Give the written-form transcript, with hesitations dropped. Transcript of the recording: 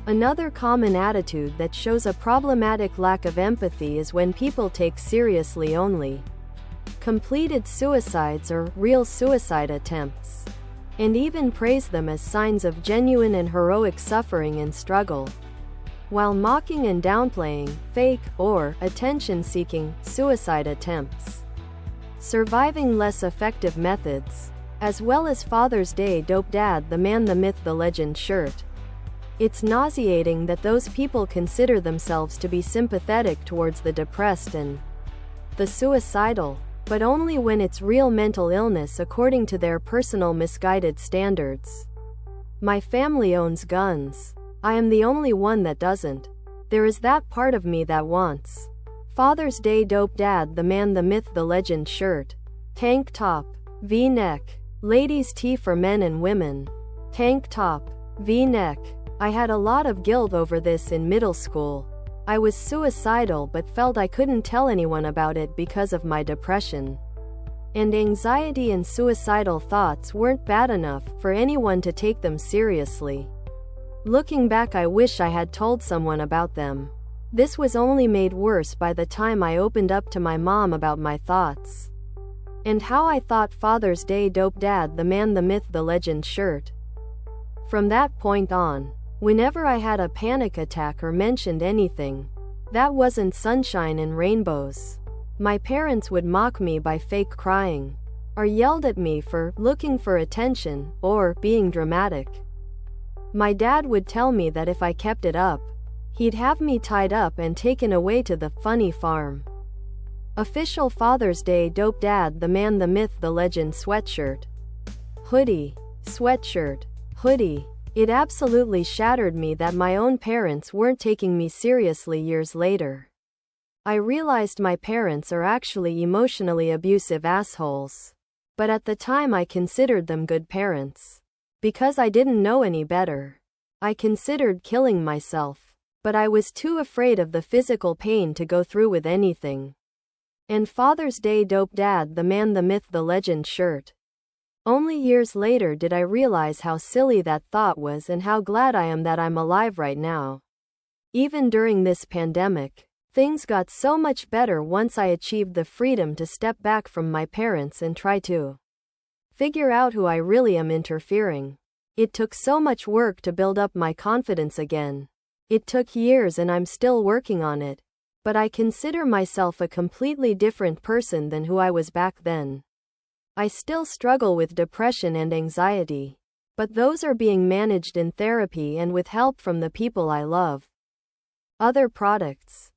Another common attitude that shows a problematic lack of empathy is when people take seriously only completed suicides or real suicide attempts, and even praise them as signs of genuine and heroic suffering and struggle, while mocking and downplaying fake or attention-seeking suicide attempts. Surviving less effective methods, as well as Father's Day Dope Dad the Man the Myth the Legend shirt. It's nauseating that those people consider themselves to be sympathetic towards the depressed and the suicidal, but only when it's real mental illness according to their personal misguided standards. My family owns guns. I am the only one that doesn't. There is that part of me that wants Father's Day Dope Dad the Man the Myth the Legend shirt, tank top, V-neck, ladies' tee for men and women, tank top, V-neck. I had a lot of guilt over this in middle school. I was suicidal but felt I couldn't tell anyone about it because of my depression and anxiety, and suicidal thoughts weren't bad enough for anyone to take them seriously. Looking back, I wish I had told someone about them. This was only made worse by the time I opened up to my mom about my thoughts and how I thought Father's Day Dope Dad the Man the Myth the Legend shirt. From that point on, whenever I had a panic attack or mentioned anything that wasn't sunshine and rainbows, my parents would mock me by fake crying, or yelled at me for looking for attention or being dramatic. My dad would tell me that if I kept it up, he'd have me tied up and taken away to the funny farm. Official Father's Day Dope Dad the Man the Myth the Legend sweatshirt, hoodie, sweatshirt, hoodie. It absolutely shattered me that my own parents weren't taking me seriously years later. I realized my parents are actually emotionally abusive assholes. But at the time I considered them good parents. Because I didn't know any better. I considered killing myself. But I was too afraid of the physical pain to go through with anything. And Father's Day Dope Dad the Man the Myth the Legend shirt. Only years later did I realize how silly that thought was and how glad I am that I'm alive right now. Even during this pandemic, things got so much better once I achieved the freedom to step back from my parents and try to figure out who I really am interfering. It took so much work to build up my confidence again. It took years and I'm still working on it. But I consider myself a completely different person than who I was back then. I still struggle with depression and anxiety, but those are being managed in therapy and with help from the people I love. Other products.